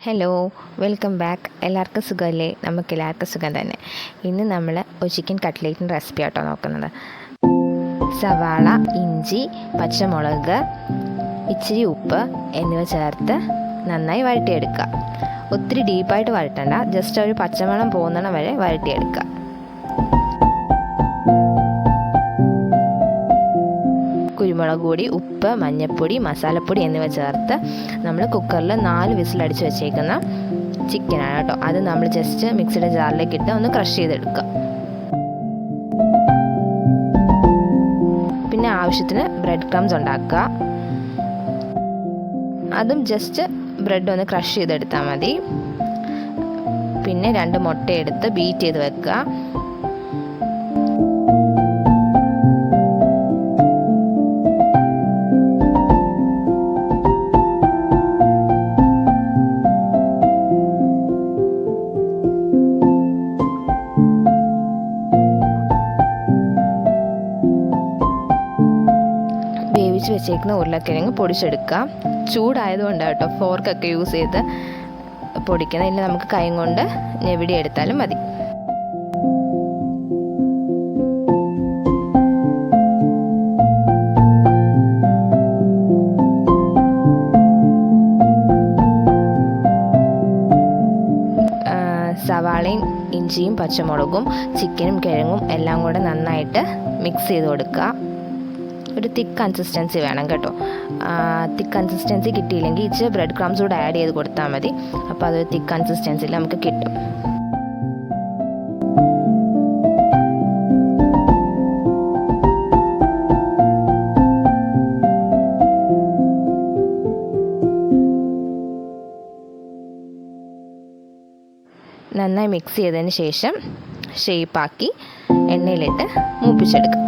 Hello, welcome back. എല്ലാവർക്കും സുഖമല്ലേ? നമുക്കെല്ലാവർക്കും സുഖം തന്നെ. ഇന്ന് നമ്മൾ ഒരു ചിക്കൻ കട്ട്ലേറ്റിൻ്റെ റെസിപ്പി ആട്ടോ നോക്കുന്നത്. സവാള, ഇഞ്ചി, പച്ചമുളക്, ഇച്ചിരി ഉപ്പ് എന്നിവ ചേർത്ത് നന്നായി വഴറ്റിയെടുക്കുക. ഒത്തിരി ഡീപ്പായിട്ട് വഴറ്റണ്ട, ജസ്റ്റ് ഒരു പച്ചമണം പോകുന്നിടം വരെ വഴറ്റിയെടുക്കുക. കുരുമുളക് പൊടി, ഉപ്പ്, മഞ്ഞൾപ്പൊടി, മസാലപ്പൊടി എന്നിവ ചേർത്ത് നമ്മൾ കുക്കറിൽ 4 വിസിലടിച്ച് വെച്ചേക്കുന്ന ചിക്കനാണ് കേട്ടോ. അത് നമ്മൾ ജസ്റ്റ് മിക്സിയുടെ ജാറിലേക്ക് ഇട്ട് ഒന്ന് ക്രഷ് ചെയ്തെടുക്കുക. പിന്നെ ആവശ്യത്തിന് ബ്രെഡ് ക്രംസ് ഉണ്ടാക്കുക. അതും ജസ്റ്റ് ബ്രെഡ് ഒന്ന് ക്രഷ് ചെയ്തെടുത്താൽ മതി. പിന്നെ 2 മുട്ട എടുത്ത് ബീറ്റ് ചെയ്ത് വെക്കുക. വേവിച്ച് വെച്ചേക്കുന്ന ഉരുളക്കിഴങ്ങ് പൊടിച്ചെടുക്കുക. ചൂടായതുകൊണ്ട് കേട്ടോ ഫോർക്കൊക്കെ യൂസ് ചെയ്ത് പൊടിക്കണം. ഇല്ല നമുക്ക് കൈ കൊണ്ട് ഞെവിടി എടുത്താലും മതി. സവാളയും ഇഞ്ചിയും പച്ചമുളകും ചിക്കനും കിഴങ്ങും എല്ലാം കൂടെ നന്നായിട്ട് മിക്സ് ചെയ്ത് കൊടുക്കുക. ഒരു തിക്ക് കൺസിസ്റ്റൻസി വേണം കേട്ടോ. തിക്ക് കൺസിസ്റ്റൻസി കിട്ടിയില്ലെങ്കിൽ ഇച്ചിരി ബ്രെഡ് ക്രംസ് കൂടെ ആഡ് ചെയ്ത് കൊടുത്താൽ മതി. അപ്പോൾ അതൊരു തിക്ക് കൺസിസ്റ്റൻസിയിൽ നമുക്ക് കിട്ടും. നന്നായി മിക്സ് ചെയ്തതിന് ശേഷം ഷേപ്പാക്കി എണ്ണയിലിട്ട് മൂപ്പിച്ചെടുക്കാം.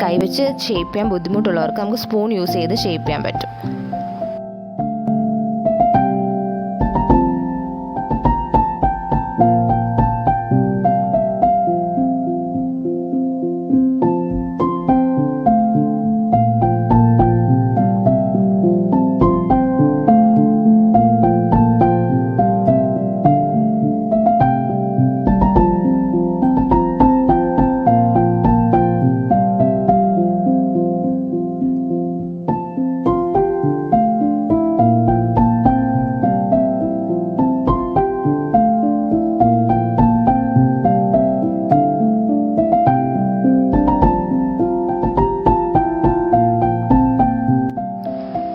കൈവച്ച് ഷേപ്പ് ചെയ്യാൻ ബുദ്ധിമുട്ടുള്ളവർക്ക് നമുക്ക് സ്പൂൺ യൂസ് ചെയ്ത് ഷേപ്പ് ചെയ്യാൻ പറ്റും.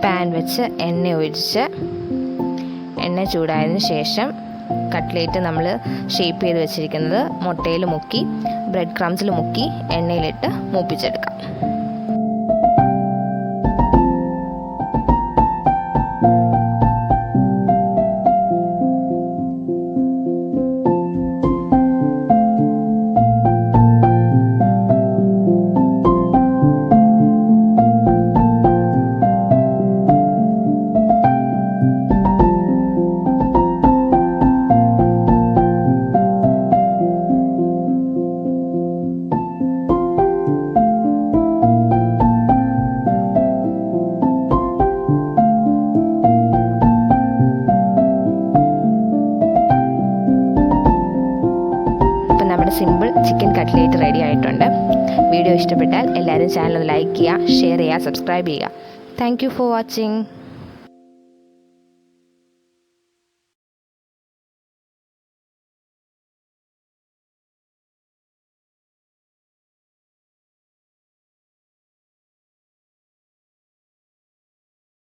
പാൻ വെച്ച് എണ്ണ ഒഴിച്ച് എണ്ണ ചൂടായതിനു ശേഷം കട്ട്ലേറ്റ് നമ്മൾ ഷേപ്പ് ചെയ്ത് വെച്ചിരിക്കുന്നത് മുട്ടയിൽ മുക്കി ബ്രെഡ് ക്രംസിൽ മുക്കി എണ്ണയിലിട്ട് മൂപ്പിച്ചെടുക്കാം. നമ്മുടെ സിമ്പിൾ ചിക്കൻ കട്ട്ലേറ്റ് റെഡി ആയിട്ടുണ്ട്. വീഡിയോ ഇഷ്ടപ്പെട്ടാൽ എല്ലാവരും ചാനൽ ലൈക്ക് ചെയ്യുക, ഷെയർ ചെയ്യുക, സബ്സ്ക്രൈബ് ചെയ്യുക. Thank you for watching.